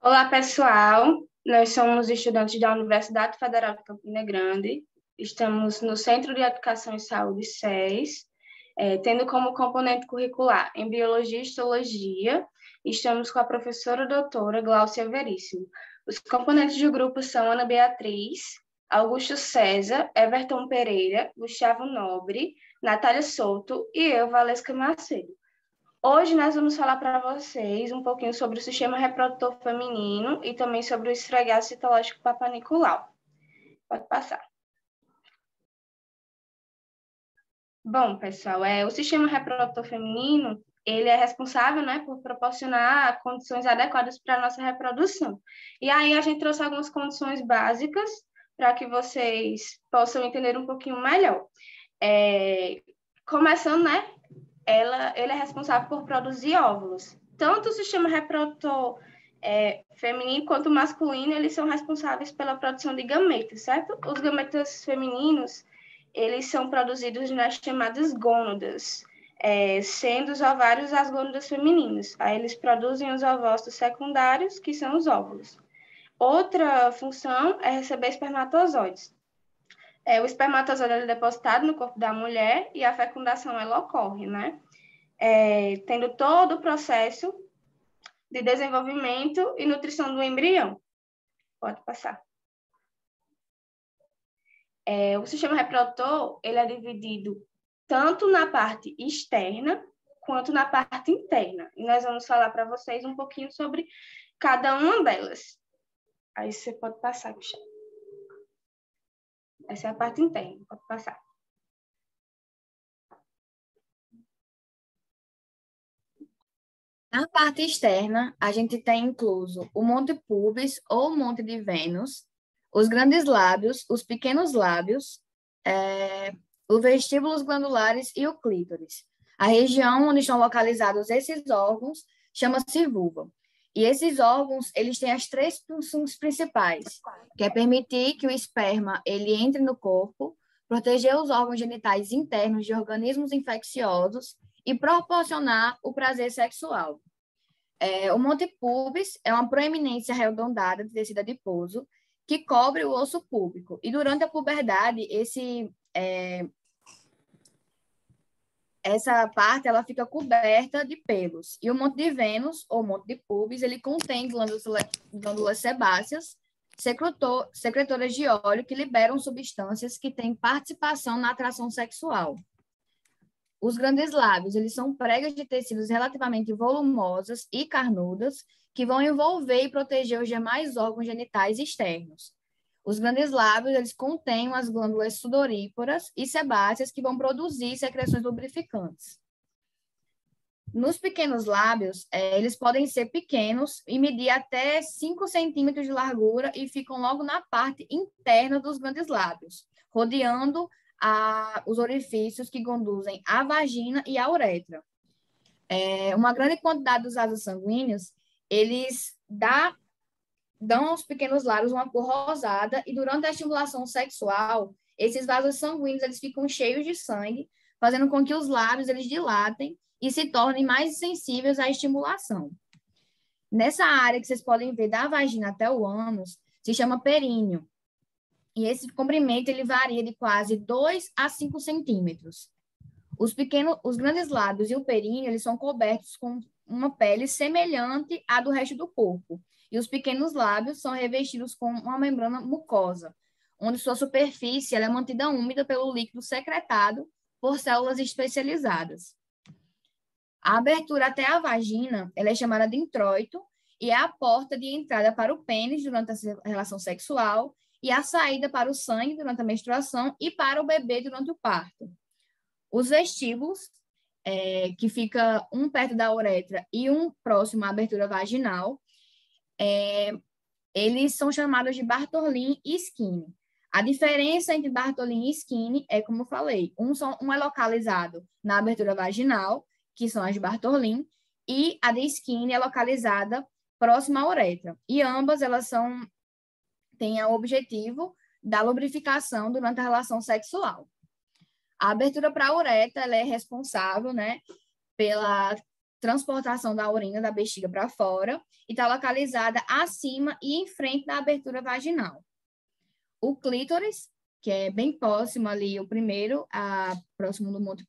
Olá, pessoal. Nós somos estudantes da Universidade Federal de Campina Grande. Estamos no Centro de Educação e Saúde SES, tendo como componente curricular em Biologia e Histologia. Estamos com a professora doutora Gláucia Veríssimo. Os componentes do grupo são Ana Beatriz, Augusto César, Everton Pereira, Gustavo Nobre, Natália Souto e eu, Valesca Macedo. Hoje nós vamos falar para vocês um pouquinho sobre o sistema reprodutor feminino e também sobre o esfregaço citológico papanicular. Pode passar. Bom, pessoal, o sistema reprodutor feminino, ele é responsável, né, por proporcionar condições adequadas para a nossa reprodução. E aí a gente trouxe algumas condições básicas para que vocês possam entender um pouquinho melhor. Começando, né, ele é responsável por produzir óvulos. Tanto o sistema reprodutor feminino quanto o masculino, eles são responsáveis pela produção de gametas, certo? Os gametas femininos, eles são produzidos nas chamadas gônadas, sendo os ovários as gônadas femininas. Aí eles produzem os ovócitos secundários, que são os óvulos. Outra função é receber espermatozoides. O espermatozoide é depositado no corpo da mulher e a fecundação ela ocorre, né? Tendo todo o processo de desenvolvimento e nutrição do embrião. Pode passar. O sistema reprodutor ele é dividido tanto na parte externa quanto na parte interna. E nós vamos falar para vocês um pouquinho sobre cada uma delas. Aí você pode passar, Michel. Essa é a parte interna, pode passar. Na parte externa, a gente tem incluso o Monte Pubis ou Monte de Vênus, os grandes lábios, os pequenos lábios, os vestíbulos glandulares e o clítoris. A região onde estão localizados esses órgãos chama-se vulva. E esses órgãos, eles têm as três funções principais, que é permitir que o esperma ele entre no corpo, proteger os órgãos genitais internos de organismos infecciosos e proporcionar o prazer sexual. O Monte Pubis é uma proeminência arredondada de tecido adiposo que cobre o osso púbico. E durante a puberdade, essa parte ela fica coberta de pelos. E o Monte de Vênus, ou Monte de Pubis, ele contém glândulas sebáceas, secretoras de óleo que liberam substâncias que têm participação na atração sexual. Os grandes lábios, eles são pregas de tecidos relativamente volumosas e carnudas que vão envolver e proteger os demais órgãos genitais externos. Os grandes lábios, eles contêm as glândulas sudoríparas e sebáceas que vão produzir secreções lubrificantes. Nos pequenos lábios, eles podem ser pequenos e medir até 5 centímetros de largura e ficam logo na parte interna dos grandes lábios, rodeando os orifícios que conduzem à vagina e à uretra. Uma grande quantidade dos vasos sanguíneos, eles dão aos pequenos lábios uma cor rosada e durante a estimulação sexual, esses vasos sanguíneos eles ficam cheios de sangue, fazendo com que os lábios eles dilatem e se tornem mais sensíveis à estimulação. Nessa área que vocês podem ver da vagina até o ânus, se chama períneo. E esse comprimento ele varia de quase 2 a 5 centímetros. Os grandes lábios e o períneo eles são cobertos com uma pele semelhante à do resto do corpo. E os pequenos lábios são revestidos com uma membrana mucosa, onde sua superfície ela é mantida úmida pelo líquido secretado por células especializadas. A abertura até a vagina ela é chamada de introito e é a porta de entrada para o pênis durante a relação sexual e a saída para o sangue durante a menstruação e para o bebê durante o parto. Os vestíbulos, que fica um perto da uretra e um próximo à abertura vaginal, eles são chamados de Bartholin e Skinny. A diferença entre Bartholin e Skinny é, como eu falei, um é localizado na abertura vaginal, que são as de Bartholin, e a de Skinny é localizada próxima à uretra. E ambas elas têm o objetivo da lubrificação durante a relação sexual. A abertura para a uretra ela é responsável, né, pela transportação da urina da bexiga para fora e está localizada acima e em frente da abertura vaginal. O clítoris, que é bem próximo ali, o primeiro, próximo do monte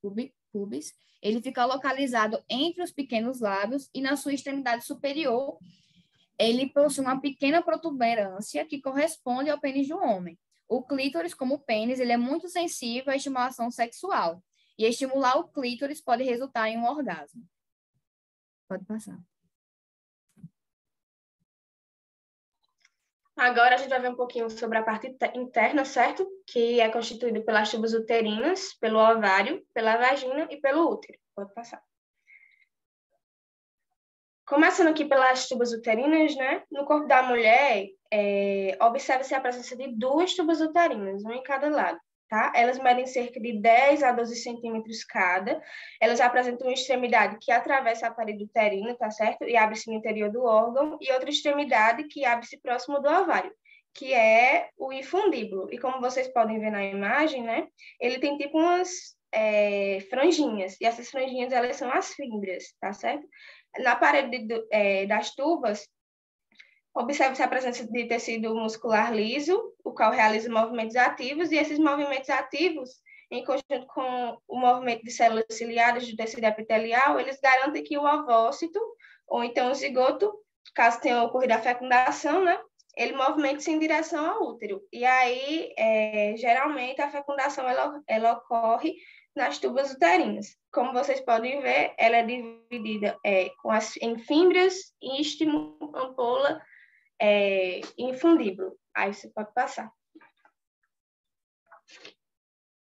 pubis, ele fica localizado entre os pequenos lábios e na sua extremidade superior, ele possui uma pequena protuberância que corresponde ao pênis do homem. O clítoris, como o pênis, ele é muito sensível à estimulação sexual. E estimular o clítoris pode resultar em um orgasmo. Pode passar. Agora a gente vai ver um pouquinho sobre a parte interna, certo? Que é constituída pelas tubas uterinas, pelo ovário, pela vagina e pelo útero. Pode passar. Começando aqui pelas tubas uterinas, né? No corpo da mulher, observa-se a presença de 2 tubas uterinas, uma em cada lado, tá? Elas medem cerca de 10 a 12 centímetros cada. Elas apresentam uma extremidade que atravessa a parede uterina, tá certo? E abre-se no interior do órgão, e outra extremidade que abre-se próximo do ovário, que é o infundíbulo. E como vocês podem ver na imagem, né? Ele tem tipo umas franjinhas, e essas franjinhas, elas são as fímbrias, tá certo? Na parede das tubas, observa-se a presença de tecido muscular liso, o qual realiza movimentos ativos, e esses movimentos ativos, em conjunto com o movimento de células ciliadas do tecido epitelial, eles garantem que o ovócito, ou então o zigoto, caso tenha ocorrido a fecundação, né, ele movimenta-se em direção ao útero. E aí, geralmente, a fecundação ela ocorre nas tubas uterinas. Como vocês podem ver, ela é dividida em fímbrias, istmo, ampola, infundíbulo. Aí você pode passar.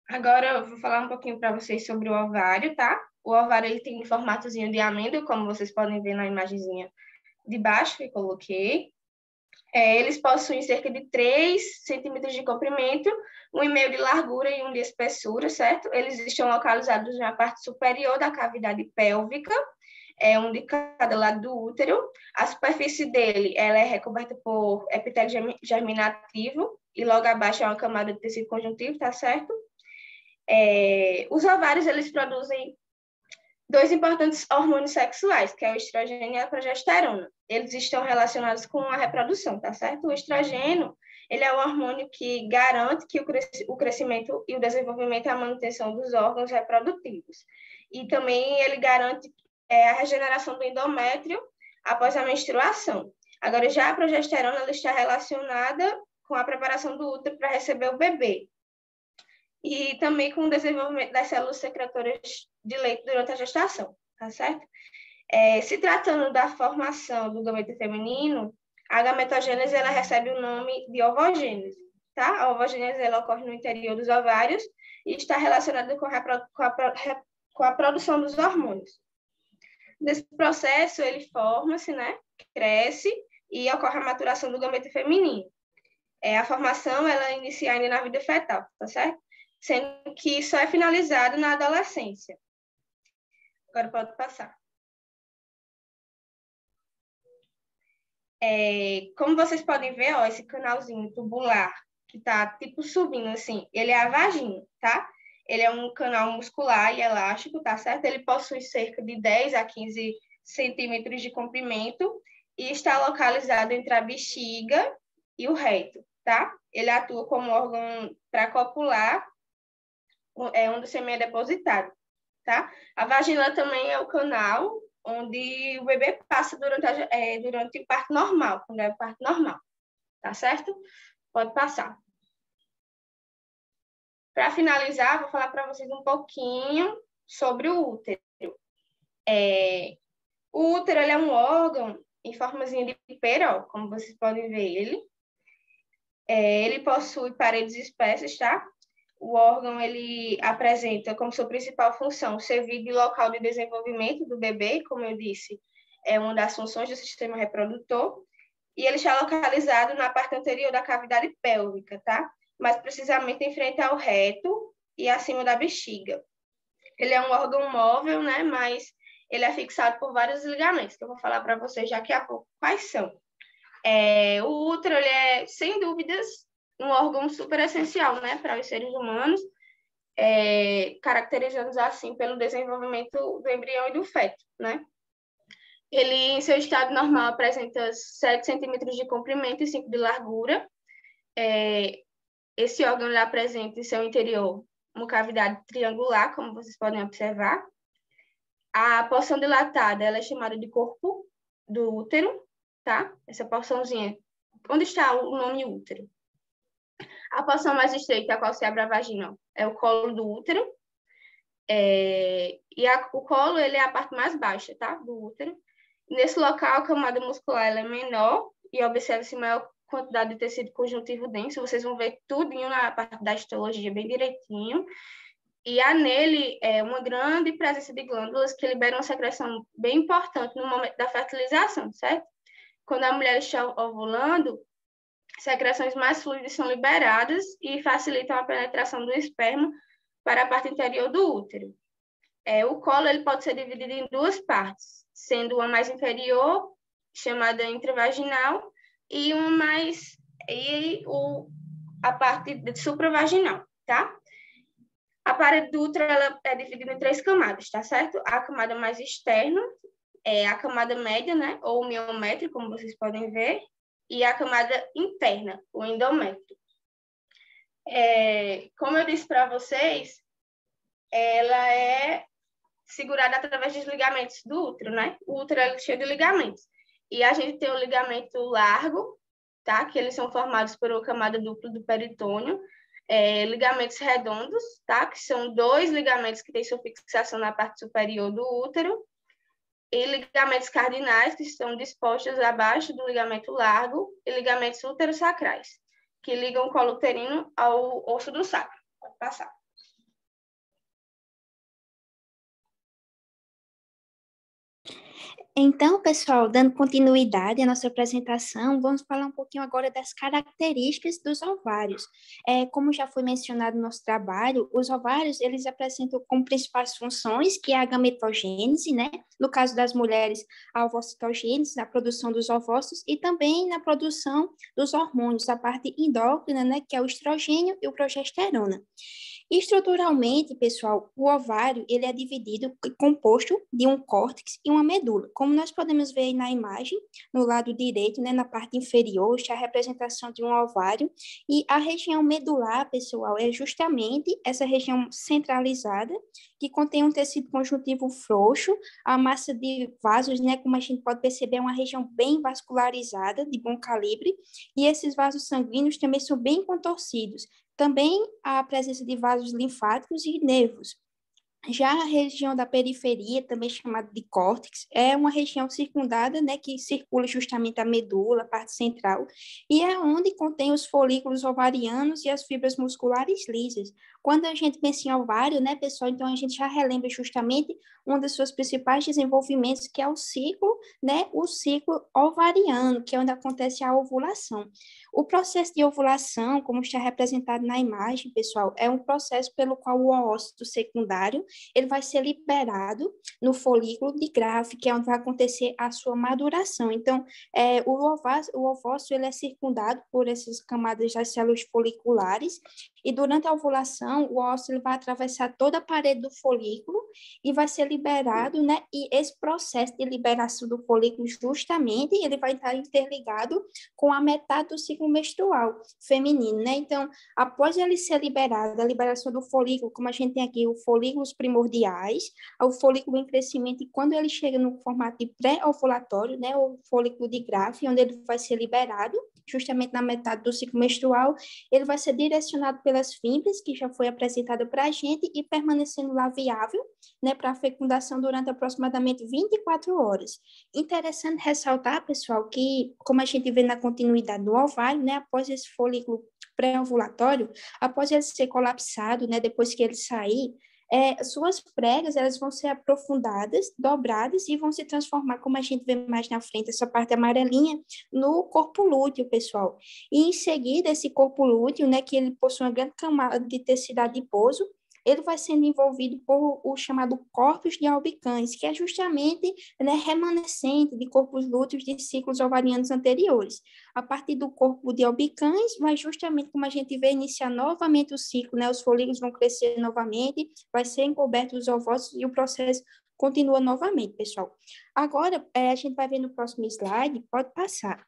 Agora eu vou falar um pouquinho para vocês sobre o ovário, tá? O ovário ele tem um formatozinho de amêndoa, como vocês podem ver na imagenzinha de baixo que eu coloquei. Eles possuem cerca de 3 centímetros de comprimento, 1,5 de largura e 1 de espessura, certo? Eles estão localizados na parte superior da cavidade pélvica, um de cada lado do útero. A superfície dele ela é recoberta por epitélio germinativo e logo abaixo é uma camada de tecido conjuntivo, tá certo? Os ovários, eles produzem 2 importantes hormônios sexuais, que é o estrogênio e a progesterona. Eles estão relacionados com a reprodução, tá certo? O estrogênio, ele é um hormônio que garante que o crescimento e o desenvolvimento e a manutenção dos órgãos reprodutivos. E também ele garante a regeneração do endométrio após a menstruação. Agora, já a progesterona, ela está relacionada com a preparação do útero para receber o bebê. E também com o desenvolvimento das células secretoras de leite durante a gestação, tá certo? Se tratando da formação do gameta feminino, a gametogênese ela recebe o nome de ovogênese, tá? A ovogênese ela ocorre no interior dos ovários e está relacionada com a produção dos hormônios. Nesse processo, ele forma-se, né? Cresce e ocorre a maturação do gameta feminino. A formação ela inicia ainda na vida fetal, tá certo? Sendo que só é finalizado na adolescência. Agora pode passar. Como vocês podem ver, ó, esse canalzinho tubular que tá tipo subindo assim, ele é a vagina, tá? Ele é um canal muscular e elástico, tá certo? Ele possui cerca de 10 a 15 centímetros de comprimento e está localizado entre a bexiga e o reto, tá? Ele atua como órgão para copular, onde o sêmen é depositado, tá? A vagina também é o canal onde o bebê passa durante o parto normal, quando é o parto normal, tá certo? Pode passar. Para finalizar, vou falar para vocês um pouquinho sobre o útero. O útero ele é um órgão em formazinha de pera, ó, como vocês podem ver ele. Ele possui paredes espessas, tá? O órgão ele apresenta como sua principal função servir de local de desenvolvimento do bebê, como eu disse, é uma das funções do sistema reprodutor, e ele está localizado na parte anterior da cavidade pélvica, tá? Mais precisamente em frente ao reto e acima da bexiga. Ele é um órgão móvel, né? Mas ele é fixado por vários ligamentos, que eu vou falar para vocês daqui a pouco quais são. O útero ele é, sem dúvidas, um órgão super essencial, né, para os seres humanos, caracterizando assim pelo desenvolvimento do embrião e do feto, né? Ele, em seu estado normal, apresenta 7 centímetros de comprimento e 5 de largura. Esse órgão ele apresenta em seu interior uma cavidade triangular, como vocês podem observar. A porção dilatada ela é chamada de corpo do útero, tá? Essa porçãozinha. Onde está o nome útero? A porção mais estreita, a qual se abre a vagina, é o colo do útero. O colo ele é a parte mais baixa, tá? Do útero. Nesse local, a camada muscular ela é menor e observa-se maior quantidade de tecido conjuntivo denso. Vocês vão ver tudinho na parte da histologia bem direitinho. E há nele uma grande presença de glândulas que liberam uma secreção bem importante no momento da fertilização, certo? Quando a mulher está ovulando, secreções mais fluidas são liberadas e facilitam a penetração do esperma para a parte interior do útero. O colo ele pode ser dividido em duas partes, sendo uma mais inferior, chamada intravaginal, e a parte supravaginal, tá? A parede do útero ela é dividida em 3 camadas, tá certo? A camada mais externa, a camada média, né? Ou o miométrio, como vocês podem ver, e a camada interna, o endométrio. Como eu disse para vocês, ela é segurada através dos ligamentos do útero, né? O útero é cheio de ligamentos. E a gente tem o ligamento largo, tá? Que eles são formados por uma camada dupla do peritônio. Ligamentos redondos, tá? Que são 2 ligamentos que têm sua fixação na parte superior do útero. E ligamentos cardinais, que estão dispostos abaixo do ligamento largo. E ligamentos uterossacrais, que ligam o colo uterino ao osso do sacro. Pode passar. Então, pessoal, dando continuidade à nossa apresentação, vamos falar um pouquinho agora das características dos ovários. Como já foi mencionado no nosso trabalho, os ovários, eles apresentam como principais funções, que é a gametogênese, né? No caso das mulheres, a ovocitogênese, na produção dos ovócitos, e também na produção dos hormônios, a parte endócrina, né? Que é o estrogênio e o progesterona. Estruturalmente, pessoal, o ovário ele é dividido, composto de um córtex e uma medula. Como nós podemos ver aí na imagem, no lado direito, né, na parte inferior, está a representação de um ovário. E a região medular, pessoal, é justamente essa região centralizada, que contém um tecido conjuntivo frouxo, a massa de vasos, né, como a gente pode perceber, é uma região bem vascularizada, de bom calibre, e esses vasos sanguíneos também são bem contorcidos. Também há a presença de vasos linfáticos e nervos. Já a região da periferia, também chamada de córtex, é uma região circundada, né, que circula justamente a medula, a parte central, e é onde contém os folículos ovarianos e as fibras musculares lisas. Quando a gente pensa em ovário, né, pessoal, então a gente já relembra justamente um dos seus principais desenvolvimentos, que é o ciclo, né, o ciclo ovariano, que é onde acontece a ovulação. O processo de ovulação, como está representado na imagem, pessoal, é um processo pelo qual o oócito secundário ele vai ser liberado no folículo de Graafi, que é onde vai acontecer a sua maduração. Então, o ovócito ele é circundado por essas camadas das células foliculares, e durante a ovulação, o óvulo ele vai atravessar toda a parede do folículo e vai ser liberado, né? E esse processo de liberação do folículo, justamente, ele vai estar interligado com a metade do ciclo menstrual feminino, né? Então, após ele ser liberado, a liberação do folículo, como a gente tem aqui, os folículos primordiais, o folículo em crescimento, e quando ele chega no formato de pré-ovulatório, né? O folículo de Graafi, onde ele vai ser liberado, justamente na metade do ciclo menstrual, ele vai ser direcionado pelas fímbrias, que já foi apresentada para a gente, e permanecendo lá viável, né, para a fecundação durante aproximadamente 24 horas. Interessante ressaltar, pessoal, que, como a gente vê na continuidade do ovário, né, após esse folículo pré-ovulatório, após ele ser colapsado, né, depois que ele sair, suas pregas elas vão ser aprofundadas, dobradas e vão se transformar, como a gente vê mais na frente, essa parte amarelinha, no corpo lúteo, pessoal. E em seguida, esse corpo lúteo, né, que ele possui uma grande camada de tecido adiposo, ele vai sendo envolvido por o chamado corpus de albicans, que é justamente, né, remanescente de corpos lúteos de ciclos ovarianos anteriores. A partir do corpo de albicans, vai justamente, como a gente vê, iniciar novamente o ciclo, né, os folículos vão crescer novamente, vai ser encoberto os ovócitos e o processo continua novamente, pessoal. Agora, a gente vai ver no próximo slide, pode passar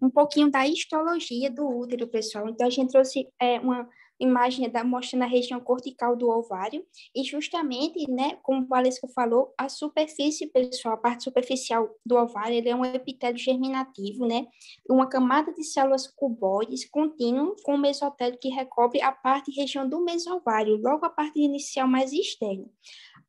um pouquinho da histologia do útero, pessoal. Então, a gente trouxe uma imagem mostrando a região cortical do ovário e justamente, né, como o Valesco falou, a superfície, pessoal, a parte superficial do ovário, ele é um epitélio germinativo, né, uma camada de células cuboides contínuo com o mesotélio que recobre a parte e região do mesovário, logo a parte inicial mais externa.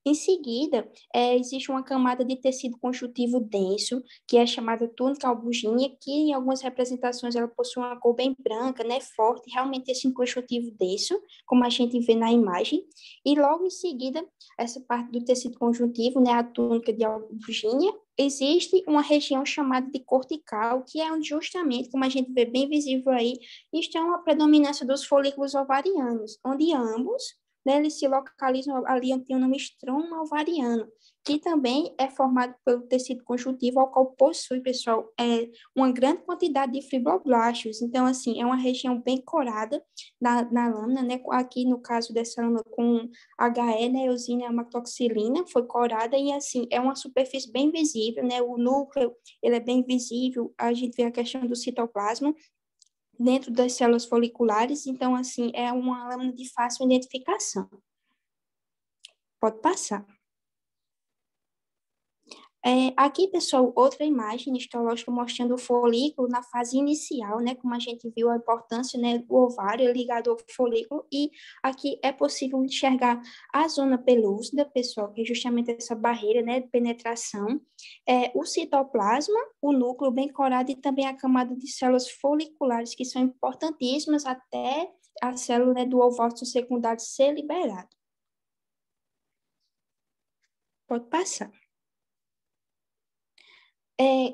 Em seguida, existe uma camada de tecido conjuntivo denso, que é chamada túnica albugínea, que em algumas representações ela possui uma cor bem branca, né, forte, realmente esse conjuntivo denso, como a gente vê na imagem. E logo em seguida, essa parte do tecido conjuntivo, né, a túnica de albugínea, existe uma região chamada de cortical, que é onde justamente, como a gente vê bem visível aí, está uma predominância dos folículos ovarianos, onde ambos, né, eles se localizam ali onde tem o nome estroma ovariano, que também é formado pelo tecido conjuntivo, ao qual possui, pessoal, uma grande quantidade de fibroblastos. Então, assim, é uma região bem corada na lâmina, né? Aqui, no caso dessa lâmina com HE, né, eosina amatoxilina, foi corada e, assim, é uma superfície bem visível, né? O núcleo, ele é bem visível, a gente vê a questão do citoplasma, dentro das células foliculares, então, assim, é uma lâmina de fácil identificação. Pode passar. Aqui, pessoal, outra imagem histológica mostrando o folículo na fase inicial, né, como a gente viu a importância, né, do ovário ligado ao folículo, e aqui é possível enxergar a zona pelúcida, pessoal, que é justamente essa barreira, né, de penetração, o citoplasma, o núcleo bem corado e também a camada de células foliculares, que são importantíssimas até a célula, né, do ovócito secundário ser liberada. Pode passar.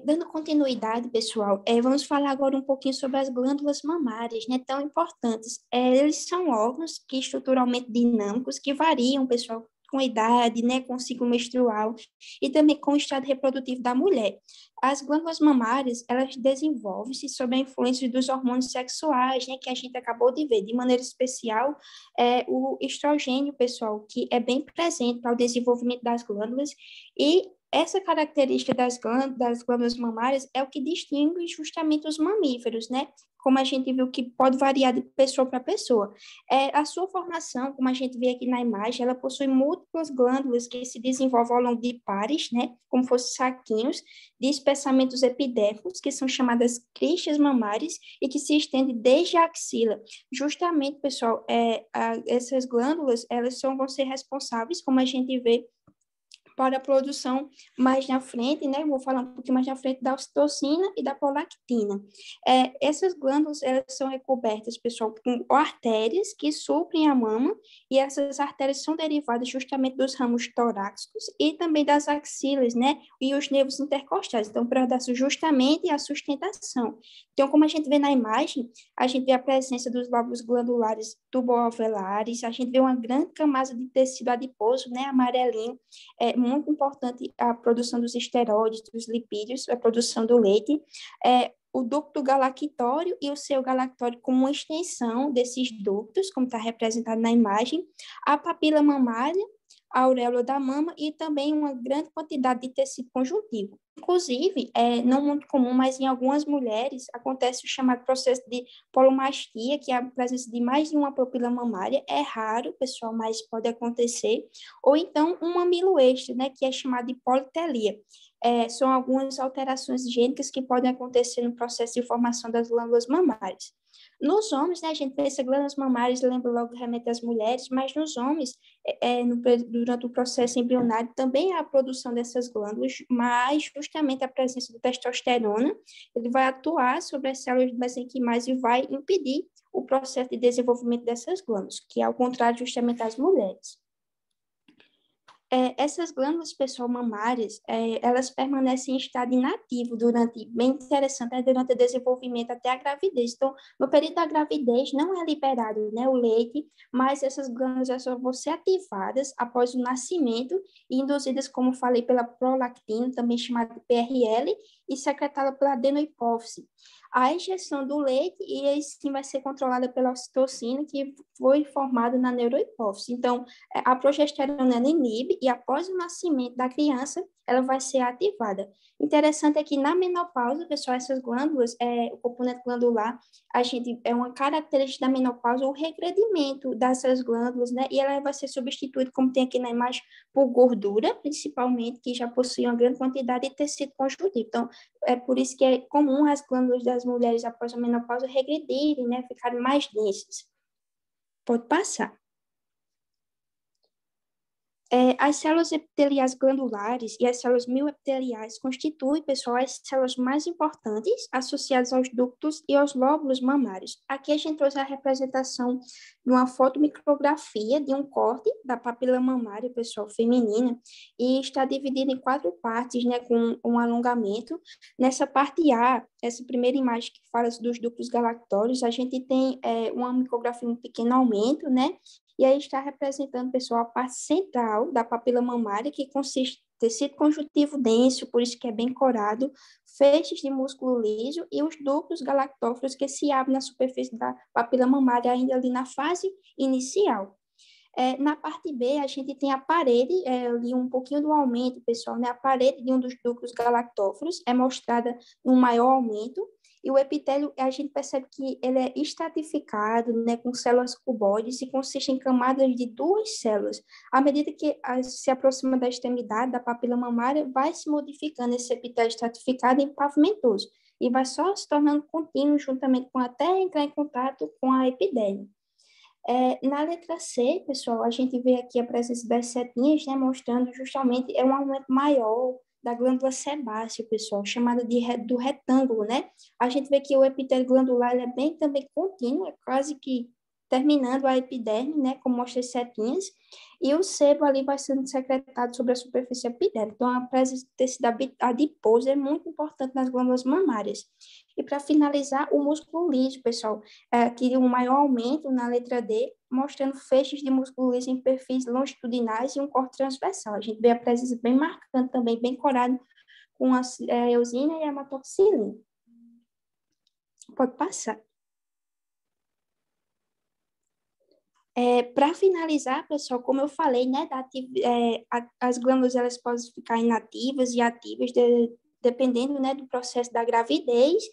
Dando continuidade, pessoal, vamos falar agora um pouquinho sobre as glândulas mamárias, né, tão importantes. Eles são órgãos que estruturalmente dinâmicos, que variam, pessoal, com a idade, né, com o ciclo menstrual e também com o estado reprodutivo da mulher. As glândulas mamárias, elas desenvolvem-se sob a influência dos hormônios sexuais, né, que a gente acabou de ver, de maneira especial, o estrogênio, pessoal, que é bem presente para o desenvolvimento das glândulas e essa característica das glândulas mamárias é o que distingue justamente os mamíferos, né? Como a gente viu que pode variar de pessoa para pessoa. A sua formação, como a gente vê aqui na imagem, ela possui múltiplas glândulas que se desenvolvem ao longo de pares, né? Como fossem saquinhos de espessamentos epidérmicos, que são chamadas cristas mamárias e que se estendem desde a axila. Justamente, pessoal, essas glândulas, elas vão ser responsáveis, como a gente vê, para a produção mais na frente, né? Vou falar um pouquinho mais na frente da ocitocina e da prolactina. Essas glândulas, elas são recobertas, pessoal, com artérias que suprem a mama e essas artérias são derivadas justamente dos ramos torácicos e também das axilas, né? E os nervos intercostais. Então, para dar justamente a sustentação. Então, como a gente vê na imagem, a gente vê a presença dos lóbulos glandulares tubo-alveolares, a gente vê uma grande camada de tecido adiposo, né? Amarelinho, muito importante a produção dos esteroides, dos lipídios, a produção do leite, o ducto galactório e o seio galactório como uma extensão desses ductos, como está representado na imagem, a papila mamária, a auréola da mama e também uma grande quantidade de tecido conjuntivo. Inclusive, não muito comum, mas em algumas mulheres acontece o chamado processo de polomastia, que é a presença de mais de uma papila mamária. É raro, pessoal, mas pode acontecer. Ou então um mamilo extra, né, que é chamado de politelia. São algumas alterações gênicas que podem acontecer no processo de formação das glândulas mamárias. Nos homens, né, a gente pensa glândulas mamárias, lembra logo realmente as mulheres, mas nos homens, durante o processo embrionário, também há a produção dessas glândulas, mas justamente a presença de testosterona, ele vai atuar sobre as células mesenquimais e vai impedir o processo de desenvolvimento dessas glândulas, que é ao contrário justamente das mulheres. Essas glândulas, pessoal, mamárias, elas permanecem em estado inativo bem interessante, durante o desenvolvimento até a gravidez. Então, no período da gravidez, não é liberado, né, o leite, mas essas glândulas só vão ser ativadas após o nascimento e induzidas, como falei, pela prolactina, também chamada de PRL, e secretada pela adenohipófise. A injeção do leite, e aí sim vai ser controlada pela ocitocina, que foi formada na neurohipófise. Então, a progesterona ela inibe e após o nascimento da criança, ela vai ser ativada. Interessante é que na menopausa, pessoal, essas glândulas, o componente glandular, é uma característica da menopausa o regredimento dessas glândulas, né? E ela vai ser substituída, como tem aqui na imagem, por gordura, principalmente, que já possui uma grande quantidade de tecido conjuntivo. Então, é por isso que é comum as glândulas das mulheres após a menopausa regredirem, né? Ficarem mais densas. Pode passar. As células epiteliais glandulares e as células mioepiteliais constituem, pessoal, as células mais importantes associadas aos ductos e aos lóbulos mamários. Aqui a gente trouxe a representação de uma fotomicrografia de um corte da papila mamária, pessoal, feminina, e está dividida em 4 partes, né, com um alongamento. Nessa parte A, essa primeira imagem que fala dos ductos galactórios, a gente tem uma micrografia, um pequeno aumento, né, e aí está representando, pessoal, a parte central da papila mamária, que consiste em tecido conjuntivo denso, por isso que é bem corado, feixes de músculo liso e os ductos galactóforos que se abrem na superfície da papila mamária ainda ali na fase inicial. Na parte B, a gente tem a parede, ali um pouquinho do aumento, pessoal, né? A parede de um dos ductos galactóforos é mostrada num maior aumento, e o epitélio, a gente percebe que ele é estratificado, né, com células cuboides e consiste em camadas de 2 células. À medida que se aproxima da extremidade da papila mamária, vai se modificando esse epitélio estratificado em pavimentoso e vai só se tornando contínuo juntamente com até entrar em contato com a epidérmide. Na letra C, pessoal, a gente vê aqui a presença das setinhas, né, mostrando justamente um aumento maior da glândula sebácea, pessoal, chamada do retângulo, né? A gente vê que o epitélio glandular ele é bem também contínuo, é quase que terminando a epiderme, né, como mostra as setinhas, e o sebo ali vai sendo secretado sobre a superfície epidérmica. Então, a presença de tecido adiposo é muito importante nas glândulas mamárias. E para finalizar, o músculo liso, pessoal, que um maior aumento na letra D, mostrando feixes de músculo liso em perfis longitudinais e um corte transversal. A gente vê a presença bem marcante também, bem corada, com a eosina e a hematoxilina. Pode passar. Para finalizar, pessoal, como eu falei, né, as glândulas elas podem ficar inativas e ativas dependendo, né, do processo da gravidez,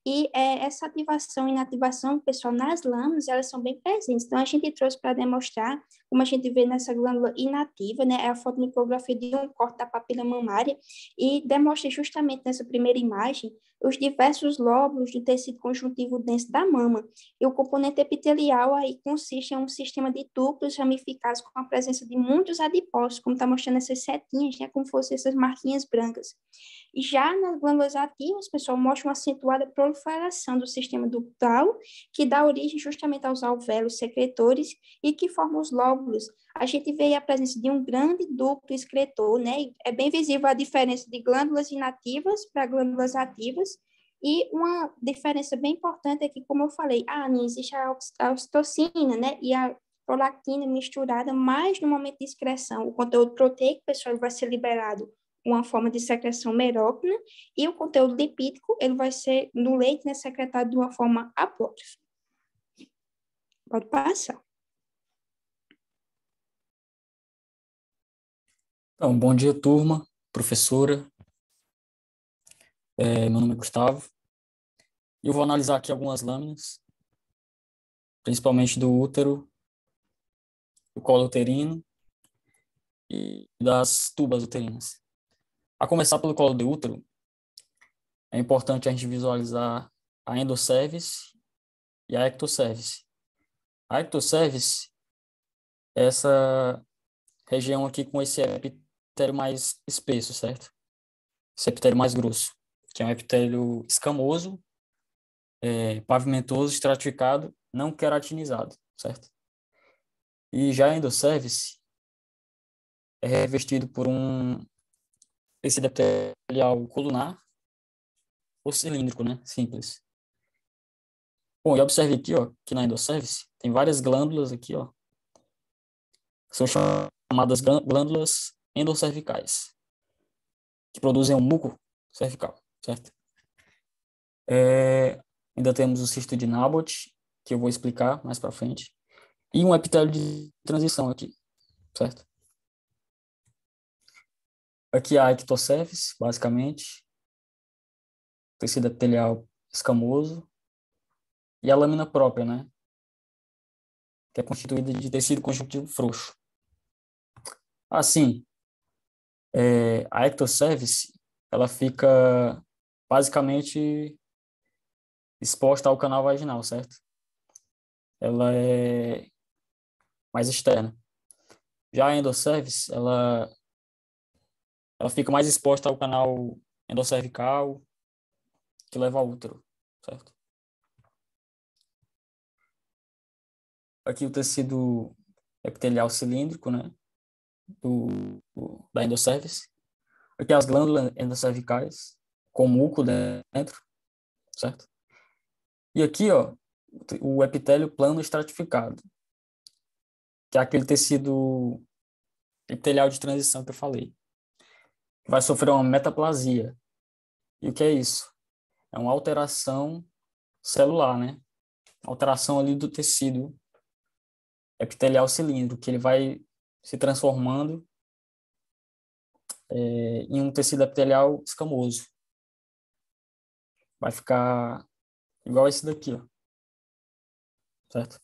e essa ativação e inativação, pessoal, nas lâminas, elas são bem presentes. Então, a gente trouxe para demonstrar, como a gente vê nessa glândula inativa, né, é a fotomicrografia de um corte da papila mamária, e demonstra justamente nessa primeira imagem os diversos lóbulos do tecido conjuntivo denso da mama. E o componente epitelial aí consiste em um sistema de ductos ramificados com a presença de muitos adipócitos, como está mostrando essas setinhas, né, como fossem essas marquinhas brancas. E já nas glândulas ativas, pessoal, mostra uma acentuada proliferação do sistema ductal, que dá origem justamente aos alvéolos secretores e que formam os lóbulos. A gente vê a presença de um grande ducto excretor, né? É bem visível a diferença de glândulas inativas para glândulas ativas. E uma diferença bem importante é que, como eu falei, não existe a ocitocina, né? E a prolactina misturada, mas no momento de excreção, o conteúdo proteico, pessoal, vai ser liberado uma forma de secreção merócrina, e o conteúdo lipídico, ele vai ser, no leite, né, secretado de uma forma apócrifa. Pode passar. Então, bom dia, turma, professora. Meu nome é Gustavo. E eu vou analisar aqui algumas lâminas, principalmente do útero, do colo uterino e das tubas uterinas. A começar pelo colo do útero, é importante a gente visualizar a endocervice e a ectocervice. A ectocervice é essa região aqui com esse epitélio mais espesso, certo? Esse epitélio mais grosso, que é um epitélio escamoso, pavimentoso, estratificado, não queratinizado, certo? E já a endocervice é revestido por um tecido epitelial colunar ou cilíndrico, né? Simples. Bom, e observe aqui, ó, que na endosservice tem várias glândulas aqui, ó. São chamadas glândulas endocervicais, que produzem um muco cervical, certo? Ainda temos o cisto de Naboth, que eu vou explicar mais para frente, e um epitélio de transição aqui, certo? Aqui a ectocervice, basicamente, tecido epitelial escamoso, e a lâmina própria, né? Que é constituída de tecido conjuntivo frouxo. Assim, a ectocervice, ela fica basicamente exposta ao canal vaginal, certo? Ela é mais externa. Já a endoscervice, ela fica mais exposta ao canal endoscervical, que leva ao útero, certo? Aqui o tecido epitelial cilíndrico, né, da endoscervice. Aqui as glândulas endoscervicais, com muco dentro, certo? E aqui, ó, o epitélio plano estratificado, que é aquele tecido epitelial de transição que eu falei. Vai sofrer uma metaplasia. E o que é isso? É uma alteração celular, né? Alteração ali do tecido epitelial cilíndrico, que ele vai se transformando em um tecido epitelial escamoso. Vai ficar igual esse daqui, ó. Certo?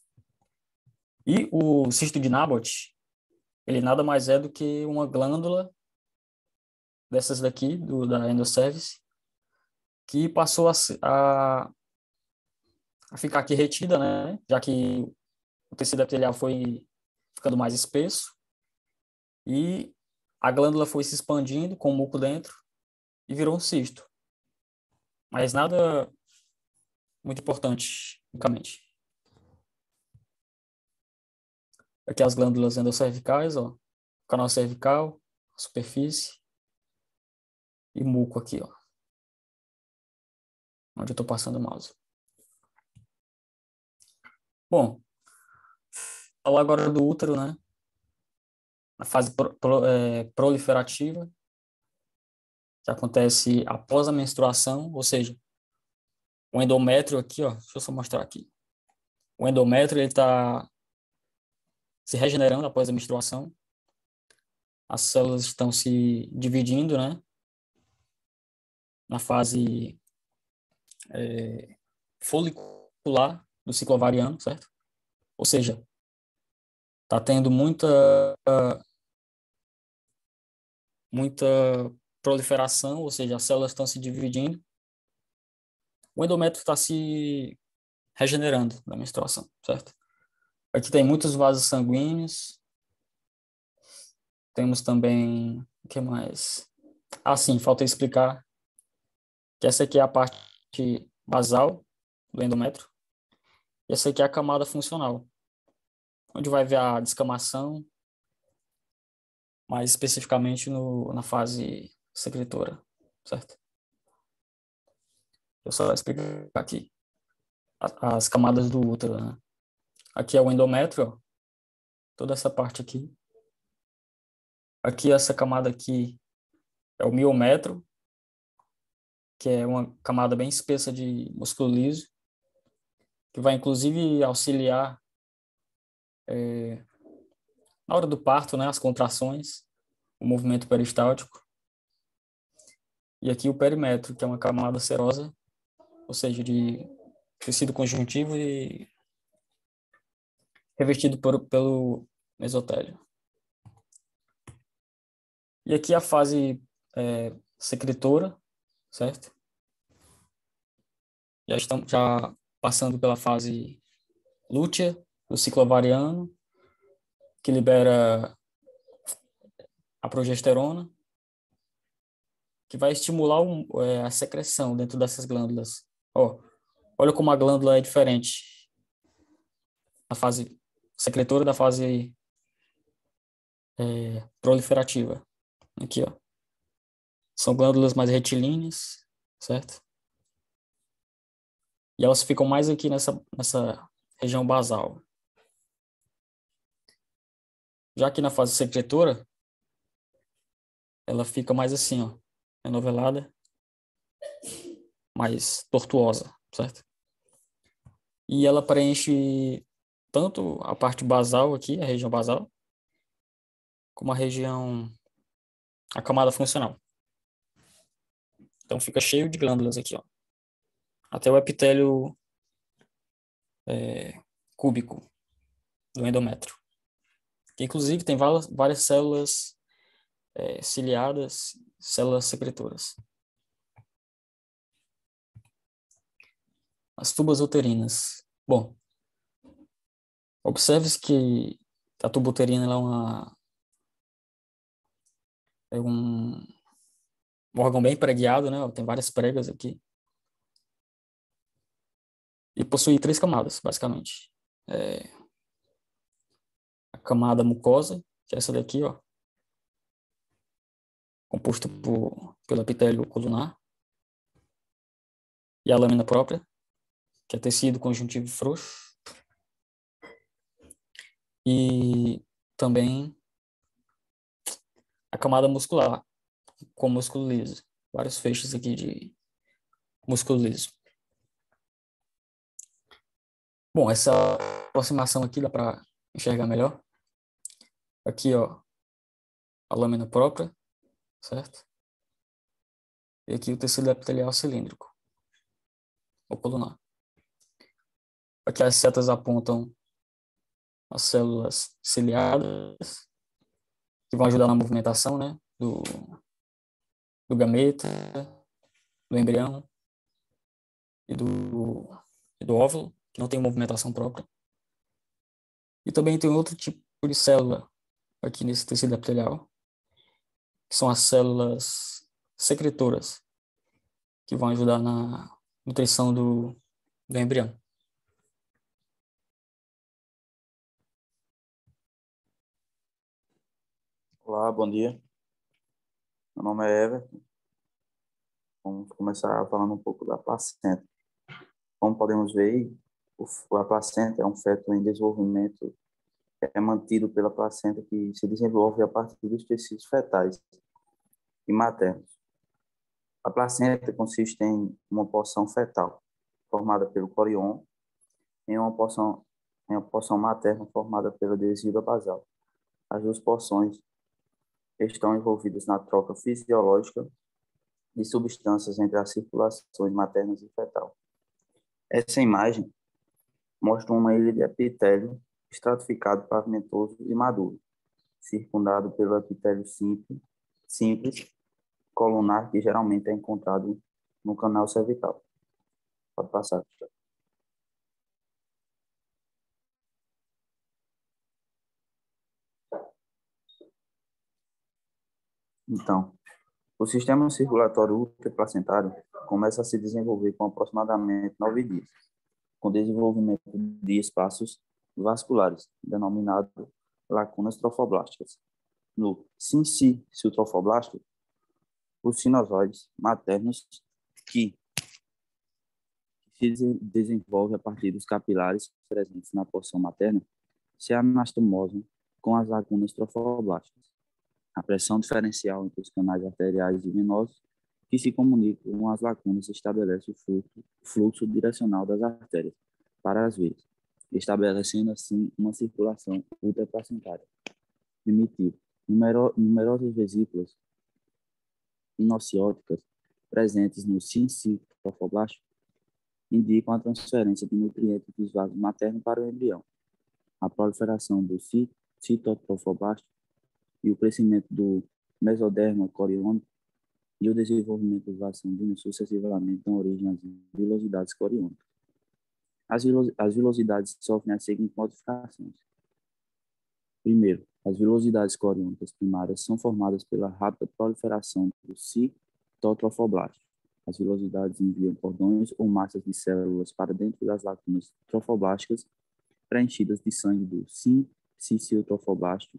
E o cisto de Naboth, ele nada mais é do que uma glândula dessas daqui, da endoscervice, que passou a ficar aqui retida, né? Já que o tecido epitelial foi ficando mais espesso e a glândula foi se expandindo com o muco dentro e virou um cisto. Mas nada muito importante, unicamente. Aqui as glândulas endoscervicais, ó, canal cervical, superfície e muco aqui, ó, onde eu estou passando o mouse. Bom, falar agora do útero, né? Na fase proliferativa, que acontece após a menstruação, ou seja, o endométrio aqui, ó, deixa eu só mostrar aqui. O endométrio, ele está se regenerando após a menstruação. As células estão se dividindo, né? Na fase folicular do ciclo ovariano, certo? Ou seja, está tendo muita proliferação, ou seja, as células estão se dividindo. O endométrio está se regenerando na menstruação, certo? Aqui tem muitos vasos sanguíneos. Temos também, o que mais? Ah, sim, falta explicar que essa aqui é a parte basal do endométrio. E essa aqui é a camada funcional, onde vai ver a descamação, mais especificamente na fase secretora, certo? Eu só explicar aqui as camadas do útero, né? Aqui é o endométrio, ó, toda essa parte aqui. Aqui, essa camada aqui é o miométrio, que é uma camada bem espessa de músculo liso, que vai inclusive auxiliar na hora do parto, né, as contrações, o movimento peristáltico. E aqui o perimétrio, que é uma camada serosa, ou seja, de tecido conjuntivo e revestido pelo mesotélio. E aqui a fase secretora, certo? Já estamos passando pela fase lútea, do ciclo ovariano, que libera a progesterona, que vai estimular a secreção dentro dessas glândulas. Ó, olha como a glândula é diferente. A fase secretora da fase proliferativa. Aqui, ó. São glândulas mais retilíneas, certo? E elas ficam mais aqui nessa região basal. Já que na fase secretora, ela fica mais assim, ó, enovelada, mais tortuosa, certo? E ela preenche tanto a parte basal aqui, a região basal, como a camada funcional. Então fica cheio de glândulas aqui, ó. Até o epitélio cúbico do endométrio. Que, inclusive, tem várias células ciliadas, células secretoras. As tubas uterinas. Bom, observe-se que a tuba uterina ela é um órgão bem pregueado, né? Tem várias pregas aqui. E possui 3 camadas, basicamente. A camada mucosa, que é essa daqui, ó, composta pelo epitélio colunar. E a lâmina própria, que é tecido conjuntivo frouxo. E também a camada muscular, com músculo liso. Vários feixes aqui de músculo liso. Bom, essa aproximação aqui dá para enxergar melhor. Aqui, ó, a lâmina própria, certo? E aqui o tecido epitelial cilíndrico, ou colunar. Aqui as setas apontam as células ciliadas, que vão ajudar na movimentação, né, do gameta, do embrião e do óvulo, que não tem movimentação própria. E também tem outro tipo de célula aqui nesse tecido epitelial, que são as células secretoras, que vão ajudar na nutrição do embrião. Olá, bom dia. Meu nome é Everton. Vamos começar falando um pouco da placenta. Como podemos ver, a placenta é um feto em desenvolvimento, é mantido pela placenta que se desenvolve a partir dos tecidos fetais e maternos. A placenta consiste em uma porção fetal, formada pelo corion, em uma porção materna formada pela adesiva basal. As duas porções estão envolvidas na troca fisiológica de substâncias entre as circulações maternas e fetal. Essa imagem mostra uma ilha de epitélio estratificado, pavimentoso e maduro, circundado pelo epitélio simples colunar, que geralmente é encontrado no canal cervical. Pode passar. Então, o sistema circulatório útero-placentário começa a se desenvolver com aproximadamente 9 dias, com desenvolvimento de espaços vasculares, denominado lacunas trofoblásticas. No sincício trofoblástico, os sinusoides maternos que se desenvolvem a partir dos capilares presentes na porção materna se anastomosam com as lacunas trofoblásticas. A pressão diferencial entre os canais arteriais e venosos que se comunicam com as lacunas estabelece o fluxo direcional das artérias para as veias, estabelecendo assim uma circulação ultraplacentária primitiva. Numerosas vesículas inocióticas presentes no sincício trofoblástico indicam a transferência de nutrientes dos vasos maternos para o embrião, a proliferação do citotrofoblástico e o crescimento do mesoderma coriônico e o desenvolvimento dos vasos sanguíneos sucessivamente dão origem às vilosidades coriônicas. As vilosidades sofrem as seguintes modificações. Primeiro, as vilosidades coriônicas primárias são formadas pela rápida proliferação do citotrofoblástico. As vilosidades enviam cordões ou massas de células para dentro das lacunas trofoblásticas preenchidas de sangue do sincício trofoblástico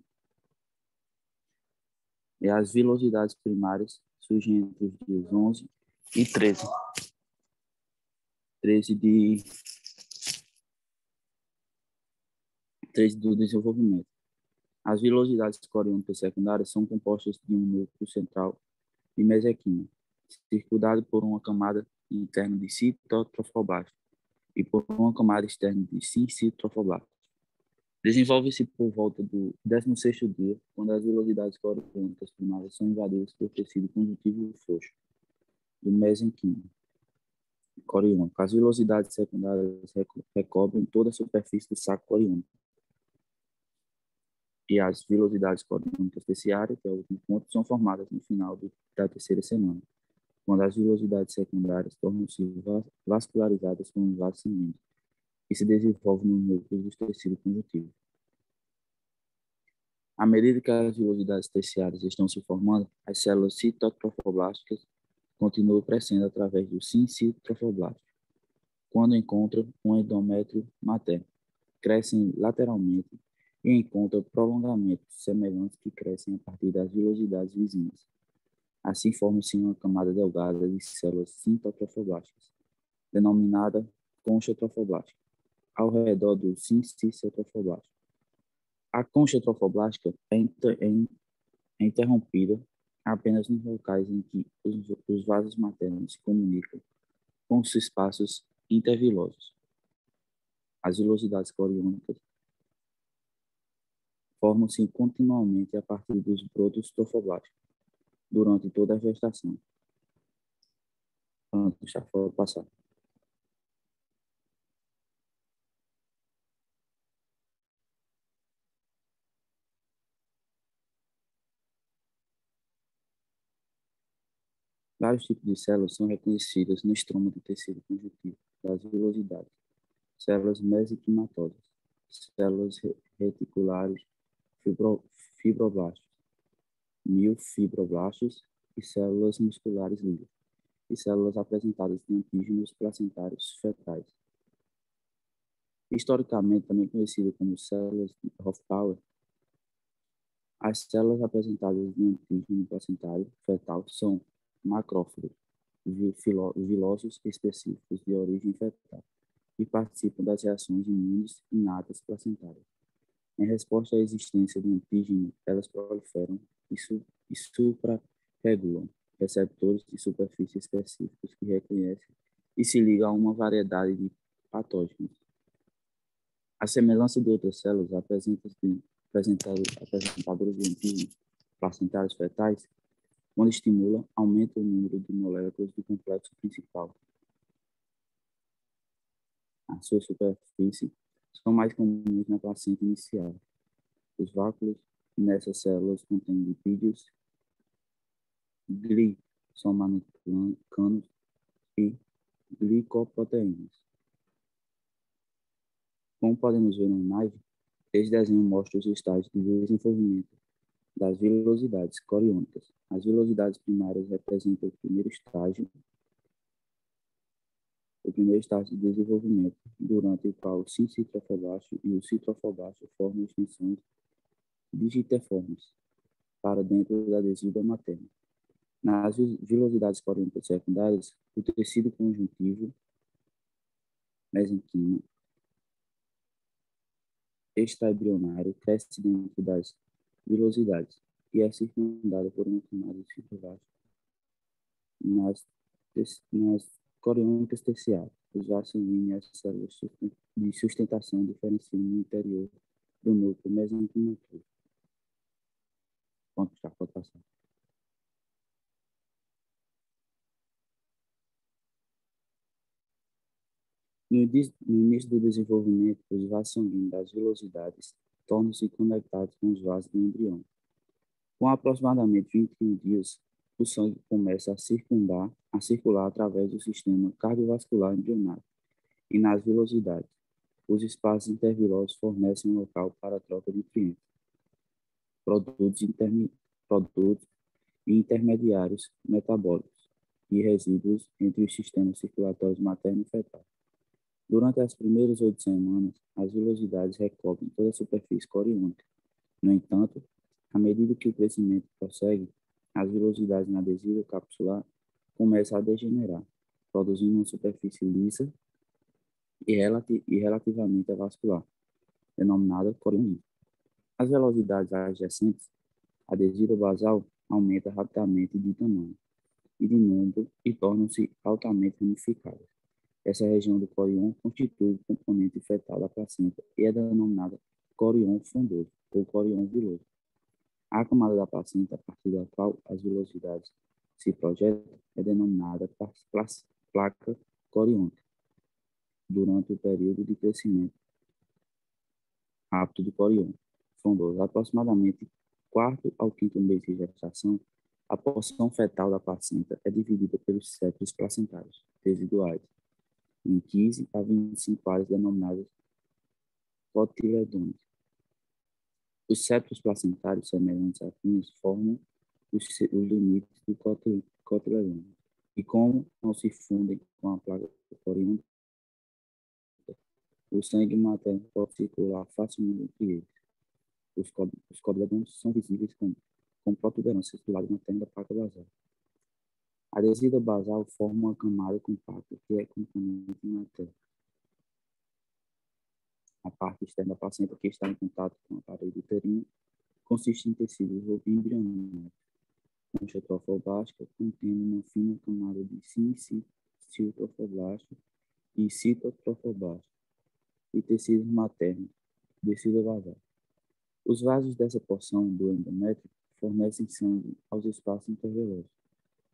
E as vilosidades primárias surgem entre os dias 11 e 13. 13 do desenvolvimento. As vilosidades coriônicas secundárias são compostas de um núcleo central de mesenquima, circundado por uma camada interna de citotrofoblasto e por uma camada externa de sincitofoblasto. Desenvolve-se por volta do 16º dia, quando as vilosidades coriônicas primárias são invadidas pelo tecido conjuntivo frouxo do mesenquima coriônico. As vilosidades secundárias recobrem toda a superfície do saco coriônico. E as vilosidades coriônicas terciárias, que é o último ponto, são formadas no final da terceira semana, quando as vilosidades secundárias tornam-se vascularizadas com os vasos sanguíneos e se desenvolvem no núcleo do tecido conjuntivo. À medida que as vilosidades terciárias estão se formando, as células citotrofoblásticas continuam crescendo através do sincitofoblasto. Quando encontram um endométrio materno, crescem lateralmente e encontram prolongamentos semelhantes que crescem a partir das vilosidades vizinhas. Assim forma-se uma camada delgada de células citotrofoblásticas, denominada concha trofoblástica, ao redor do sincitofoblasto. A concha trofoblástica é interrompida apenas nos locais em que os vasos maternos se comunicam com os espaços intervilosos. As vilosidades coriônicas formam-se continuamente a partir dos brotos trofoblásticos durante toda a gestação. Vamos deixar fora passar. Vários tipos de células são reconhecidas no estroma do tecido conjuntivo das vilosidades: células mesenquimatosas, células reticulares, fibroblastos, miofibroblastos e células musculares livres, e células apresentadas de antígenos placentários fetais. Historicamente também conhecidas como células de Hofbauer, as células apresentadas de antígeno placentário fetal são macrófagos vilosos específicos de origem fetal e participam das reações imunes inatas placentárias. Em resposta à existência de antígeno, elas proliferam e suprarregulam receptores de superfície específicos que reconhecem e se ligam a uma variedade de patógenos. A semelhança de outras células apresentadoras de antígenos placentários fetais, quando estimula, aumenta o número de moléculas do complexo principal. A sua superfície são mais comuns na placenta inicial. Os vácuos nessas células contêm lipídios, glicosaminocanos e glicoproteínas. Como podemos ver na imagem, esse desenho mostra os estágios de desenvolvimento das vilosidades coriônicas. As vilosidades primárias representam o primeiro estágio de desenvolvimento, durante o qual o sincitofoblasto e o citofoblasto formam extensões digitiformes para dentro da adesiva materna. Nas vilosidades coriônicas secundárias, o tecido conjuntivo, mesenquima, extraembrionário, cresce dentro das vilosidades e é circundado por uma camada de citoblasto. Nas coriônicas terciárias, os vasos sanguíneos e as células de sustentação diferenciam no interior do núcleo mesenquimatoso. Pode passar. No início do desenvolvimento, os vasos sanguíneos das vilosidades tornam-se conectados com os vasos do embrião. Com aproximadamente 21 dias, o sangue começa a circular através do sistema cardiovascular embrionário e nas vilosidades. Os espaços intervilosos fornecem um local para a troca de nutrientes, produtos e intermediários metabólicos e resíduos entre os sistemas circulatórios materno e fetal. Durante as primeiras 8 semanas, as vilosidades recobrem toda a superfície coriônica. No entanto, À medida que o crescimento prossegue, as vilosidades na adesiva capsular começam a degenerar, produzindo uma superfície lisa e relativamente avascular, denominada coriônica. As velocidades adjacentes, a adesiva basal aumenta rapidamente de tamanho e de número e tornam-se altamente ramificadas. Essa região do corion constitui o componente fetal da placenta e é denominada corion frondoso ou corion viloso. A camada da placenta a partir da qual as vilosidades se projetam é denominada placa coriônica durante o período de crescimento rápido do corion frondoso. Aproximadamente quarto ao quinto mês de gestação, a porção fetal da placenta é dividida pelos septos placentários residuais em 15 a 25 áreas denominadas cotiledôneas. Os septos placentários semelhantes a cunhas formam os limites do cotiledôneo e, como não se fundem com a placa coriônica, o sangue materno pode circular facilmente entre eles. Os cotiledôneos são visíveis com protuberâncias do lado materno da placa basal. A adesiva basal forma uma camada compacta que é componente materno. A parte externa da placenta que está em contato com a parede uterina consiste em tecidos embrionários, concha trofoblástica contendo uma fina camada de sincício trofoblástico e citotrofoblástico e tecidos maternos, descida basal. Os vasos dessa porção do endométrio fornecem sangue aos espaços intervelosos,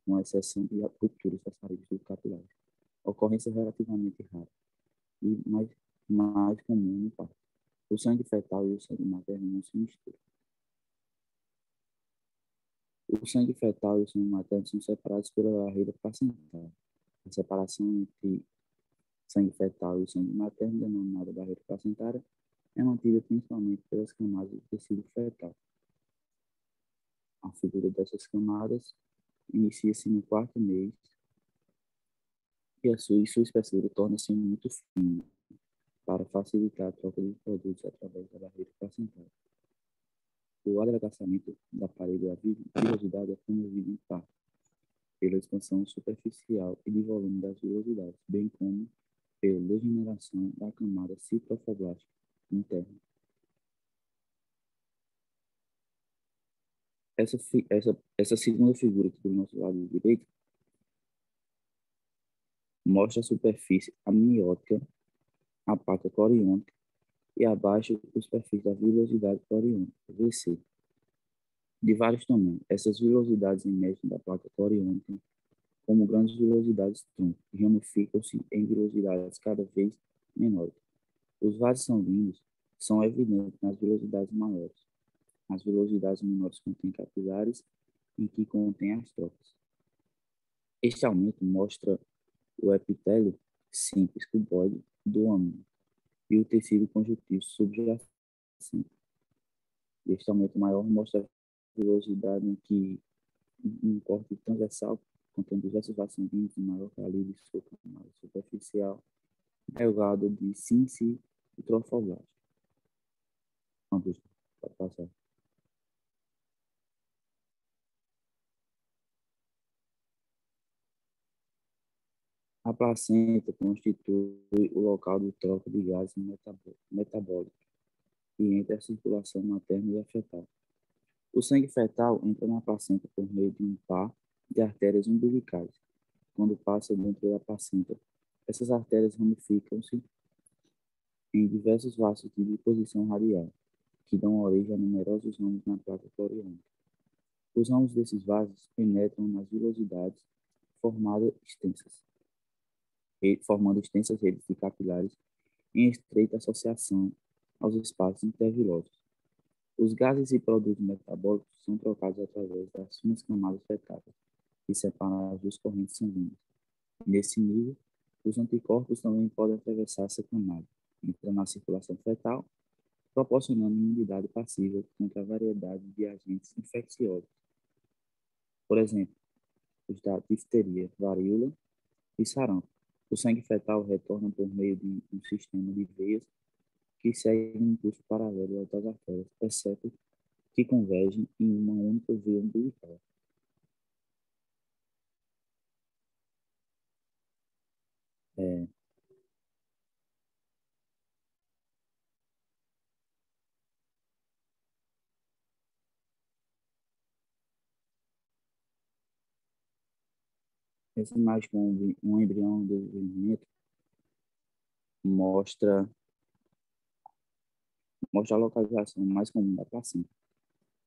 com exceção de rupturas das paredes capilares. Ocorrência relativamente rara e mais comum no parto. O sangue fetal e o sangue materno não se misturam. O sangue fetal e o sangue materno são separados pela barreira placentária. A separação entre sangue fetal e o sangue materno, denominada barreira placentária, é mantida principalmente pelas camadas do tecido fetal. A figura dessas camadas inicia-se no quarto mês e sua espessura torna-se muito fina para facilitar a troca de produtos através da barreira placentária. O adelgaçamento da parede da vilosidade é promovido em parte pela expansão superficial e de volume das vilosidades, bem como pela degeneração da camada citotrofoblástica interna. Essa segunda figura aqui do nosso lado direito mostra a superfície amniótica, a placa coriônica, e abaixo a superfície da vilosidade coriônica, VC, de vários tamanhos. Essas vilosidades emergem da placa coriônica como grandes vilosidades tronco e ramificam-se em vilosidades cada vez menores. Os vasos sanguíneos são evidentes nas vilosidades maiores. As vilosidades menores contêm capilares em que contém as trocas. Este aumento mostra o epitélio simples cuboide do âmago e o tecido conjuntivo subjacente. Este aumento maior mostra a vilosidade em que um corte transversal contém diversos vasos sanguíneos de maior calibre e sua camada superficial delgada de sincício e trofoblástico. Pode passar. A placenta constitui o local de troca de gases metabólicos e entre a circulação materna e a fetal. O sangue fetal entra na placenta por meio de um par de artérias umbilicais. Quando passa dentro da placenta, essas artérias ramificam-se em diversos vasos de posição radial, que dão origem a numerosos ramos na placa coriônica. Os ramos desses vasos penetram nas vilosidades, formando extensas redes de capilares em estreita associação aos espaços intervilosos. Os gases e produtos metabólicos são trocados através das finas camadas fetais, que separam as duas correntes sanguíneas. Nesse nível, os anticorpos também podem atravessar essa camada, entrando na circulação fetal, proporcionando imunidade passiva contra a variedade de agentes infecciosos. Por exemplo, os da difteria, varíola e sarampo. O sangue fetal retorna por meio de um sistema de veias que segue um curso paralelo às artérias, exceto que convergem em uma única veia umbilical. Essa imagem com um embrião em desenvolvimento mostra a localização mais comum da placenta.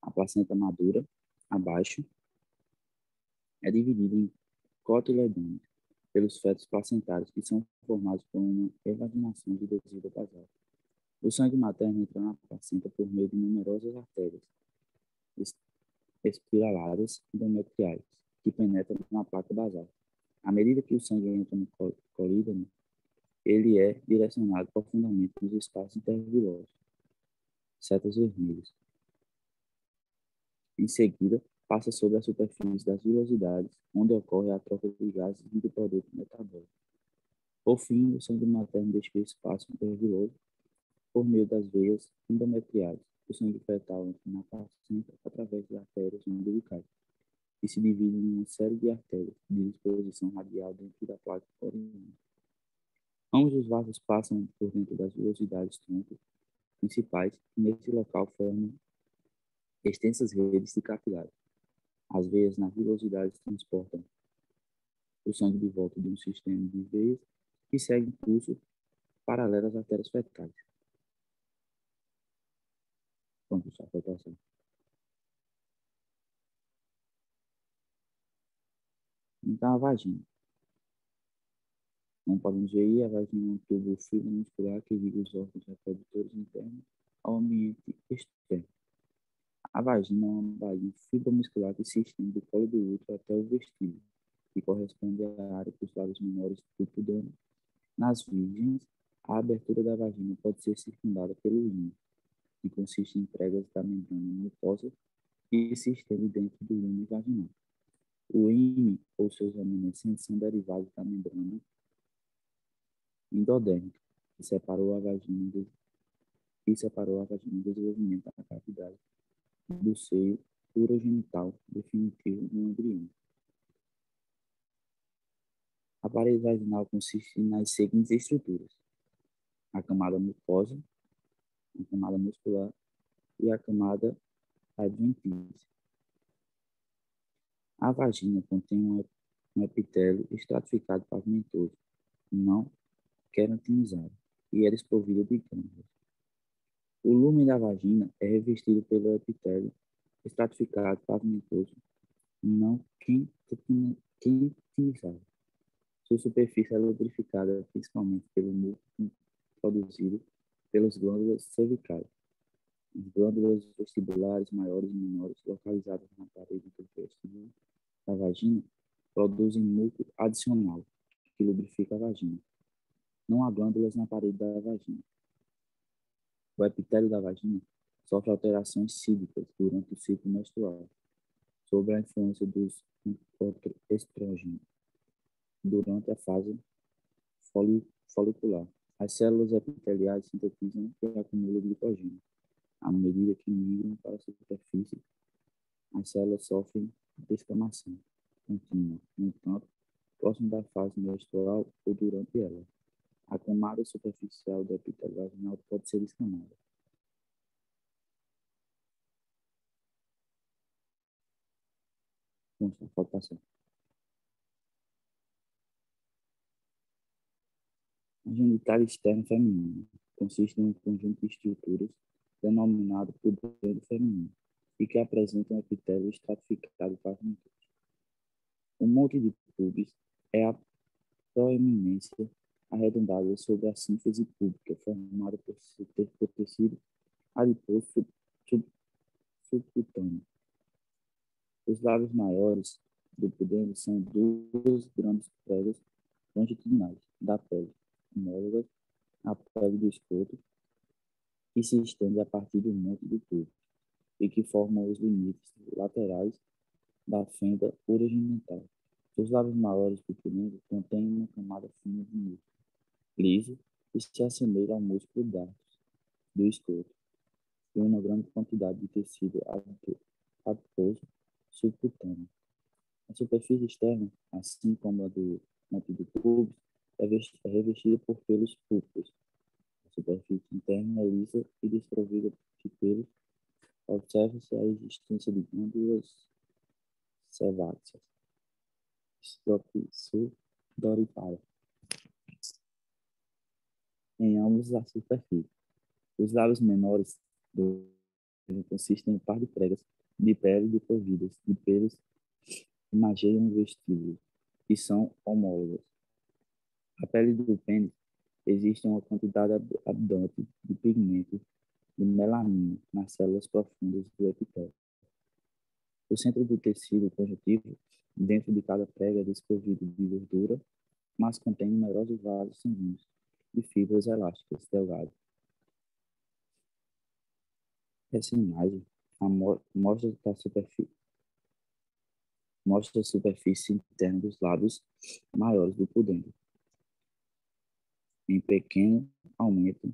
A placenta madura, abaixo, é dividida em cotiledôneos pelos fetos placentários, que são formados por uma evaginação de tecido basal. O sangue materno entra na placenta por meio de numerosas artérias espiraladas endometriais, que penetram na placa basal. À medida que o sangue entra no colídano, ele é direcionado profundamente nos espaços intervilosos, setas vermelhas. Em seguida, passa sobre a superfície das vilosidades, onde ocorre a troca de gases e de produtos metabólicos. Por fim, o sangue materno deixa o espaço interviloso por meio das veias endometriais. O sangue fetal entra na placenta através das artérias umbilicais, que se dividem em uma série de artérias de disposição radial dentro da placa coriana. Ambos os vasos passam por dentro das vilosidades troncos principais e nesse local formam extensas redes de capilares. As veias nas vilosidades transportam o sangue de volta de um sistema de veias que seguem curso paralelo às artérias fetais. Pronto, só foi passar. Então, a vagina. Como podemos ver aí, a vagina é um tubo fibromuscular que liga os órgãos reprodutores internos ao ambiente externo. A vagina é uma baía fibromuscular que se estende do colo do útero até o vestíbulo, que corresponde à área dos lábios menores do pudendo. Nas virgens, a abertura da vagina pode ser circundada pelo ímã, que consiste em pregas da membrana mucosa que se estende dentro do lume vaginal. O ímã ou seus remanescentes são derivados da membrana endodérmica, que separou a vagina do desenvolvimento da cavidade do seio urogenital definitivo do embrião. A parede vaginal consiste nas seguintes estruturas: a camada mucosa, a camada muscular e a camada adventícia. A vagina contém um epitélio estratificado pavimentoso, não queratinizado, e é desprovido de glândulas. O lume da vagina é revestido pelo epitélio estratificado pavimentoso, não queratinizado. Sua superfície é lubrificada principalmente pelo muco produzido pelas glândulas cervicais. As glândulas vestibulares maiores e menores, localizadas na parede do vestíbulo da vagina, produzem muco adicional, que lubrifica a vagina. Não há glândulas na parede da vagina. O epitélio da vagina sofre alterações cíclicas durante o ciclo menstrual, sob a influência dos estrógenos, durante a fase folicular. As células epiteliais sintetizam e acumulam glicogênio. À medida que migram para a superfície, as células sofrem descamação contínua. No entanto, próximo da fase menstrual ou durante ela, a camada superficial do epitélio vaginal pode ser descamada. Pode passar. A genitália externa feminina consiste em um conjunto de estruturas denominado pudendo feminino e que apresentam um epitélio estratificado pavimentoso. O monte de pubis é a proeminência arredondada sobre a síntese púbica, formada por tecido adiposo subcutâneo. Os lábios maiores do pudendo são duas grandes pregas longitudinais da pele, homólogas à pele do escroto, que se estende a partir do monte do púbico e que formam os limites laterais da fenda urogenital. Os lábios maiores do pudendo contêm uma camada fina de músculo liso que se assemelha ao músculo dartos do escroto. e uma grande quantidade de tecido adiposo subcutâneo. A superfície externa, assim como a do monte do pubis, é revestida por pelos púrpuras. A superfície interna é lisa e desprovida de pelos. Observa-se a existência de glândulas sebáceas sudoripadas em ambos as superfícies. Os lábios menores consistem em um par de pregas de pele desenvolvidas de pelos que margeiam o vestíbulo e são homólogas. A pele do pênis existe uma quantidade abundante de pigmento de melanina nas células profundas do epitélio. O centro do tecido conjuntivo, dentro de cada prega, é desprovido de gordura, mas contém numerosos vasos sanguíneos e fibras elásticas delgadas. Essa imagem mostra a superfície interna dos lábios maiores do por dentro. Em pequeno aumento,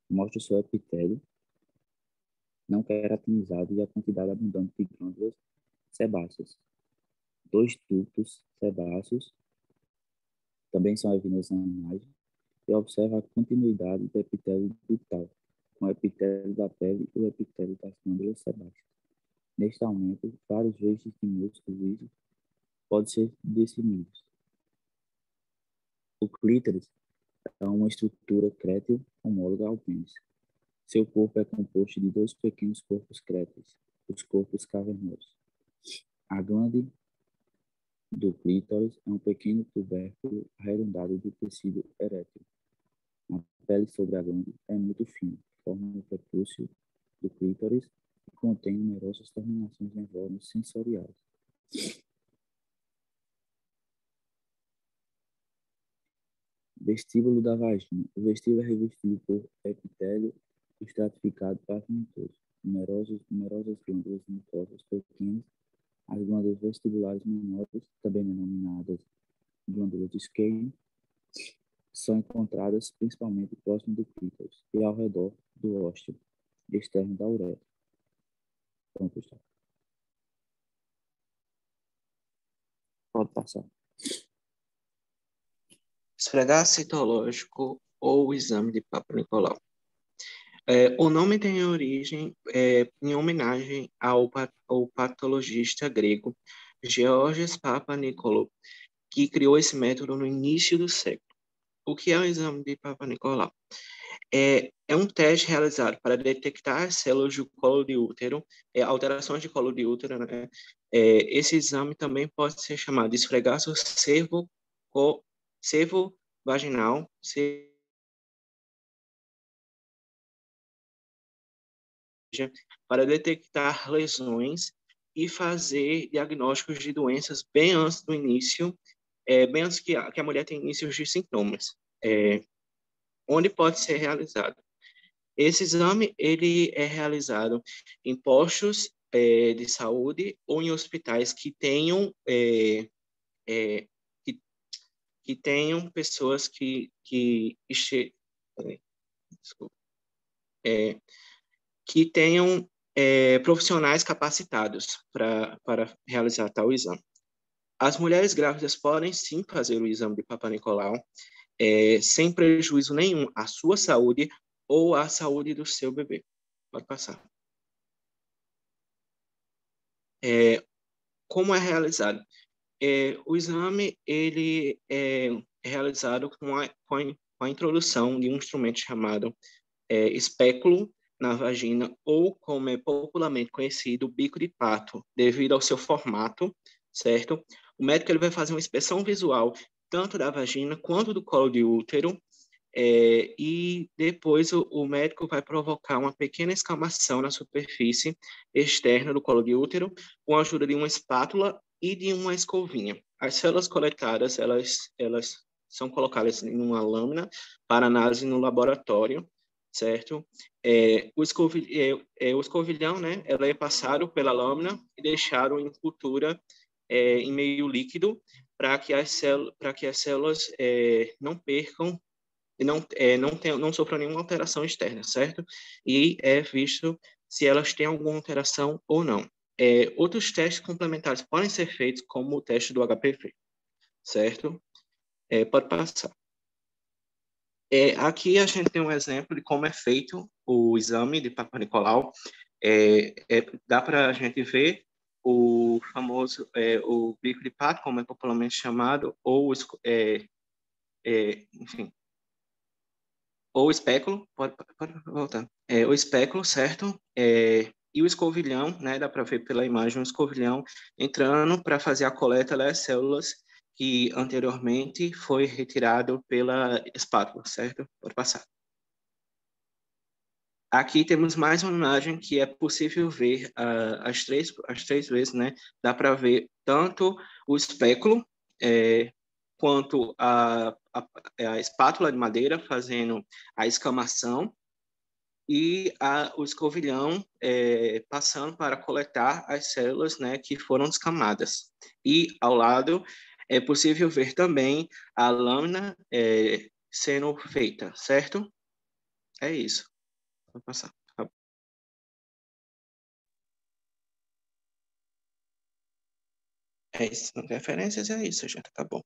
mostra o seu epitélio não queratinizado e a quantidade abundante de glândulas sebáceas. 2 ductos sebáceos também são evidentes na imagem e observa a continuidade do epitélio ductal com o epitélio da pele e o epitélio das glândulas sebáceas. Neste aumento, vários vestes de músculos lisos podem ser discernidos. O clítoris é uma estrutura crétil homóloga ao pênis. Seu corpo é composto de 2 pequenos corpos créteis, os corpos cavernosos. A glândula do clítoris é um pequeno tubérculo arredondado de tecido erétil. A pele sobre a glândula é muito fina, forma o prepúcio do clítoris e contém numerosas terminações nervosas sensoriais. Vestíbulo da vagina. O vestíbulo é revestido por epitélio estratificado pavimentoso. Numerosas glândulas mucosas pequenas, as glândulas vestibulares menores, também denominadas glândulas de Skene, são encontradas principalmente próximo do clítoris e ao redor do ósteo externo da uretra. Pronto, está. Pode passar. Esfregaço citológico ou exame de Papa Nicolau. O nome tem origem em homenagem ao patologista grego Georges Papa Nicolau, que criou esse método no início do século. O que é o exame de Papa Nicolau? É um teste realizado para detectar células do colo de útero, alterações de colo de útero, né? Esse exame também pode ser chamado de esfregaço cervo-vaginal, para detectar lesões e fazer diagnósticos de doenças bem antes do início, bem antes que a mulher tenha início de sintomas, onde pode ser realizado. Esse exame ele é realizado em postos de saúde ou em hospitais que tenham que tenham pessoas que tenham profissionais capacitados para realizar tal exame. As mulheres grávidas podem sim fazer o exame de Papa Nicolau, sem prejuízo nenhum à sua saúde ou à saúde do seu bebê. Pode passar. Como é realizado? O exame ele é realizado com a introdução de um instrumento chamado espéculo na vagina, ou como é popularmente conhecido, bico de pato, devido ao seu formato, certo? O médico ele vai fazer uma inspeção visual tanto da vagina quanto do colo de útero, e depois o médico vai provocar uma pequena escamação na superfície externa do colo de útero com a ajuda de uma espátula e de uma escovinha. As células coletadas, elas são colocadas em uma lâmina para análise no laboratório, certo? O escovilhão, né, ela é passado pela lâmina e deixado em cultura em meio líquido para que as células não percam não sofreu nenhuma alteração externa, certo? E é visto se elas têm alguma alteração ou não. Outros testes complementares podem ser feitos, como o teste do HPV, certo? Pode passar. Aqui a gente tem um exemplo de como é feito o exame de Papa Nicolau. Dá para a gente ver o famoso o bico de pato, como é popularmente chamado, ou enfim, ou o espéculo, pode voltar. O espéculo, certo? E o escovilhão, né? Dá para ver pela imagem o escovilhão entrando para fazer a coleta das células que anteriormente foi retirado pela espátula, certo? Pode passar. Aqui temos mais uma imagem que é possível ver as três vezes, né? Dá para ver tanto o espéculo quanto a espátula de madeira fazendo a escamação e o escovilhão passando para coletar as células, né, que foram descamadas. E ao lado é possível ver também a lâmina sendo feita, certo? É isso. Vou passar. É isso. Referências é isso, gente. Tá bom.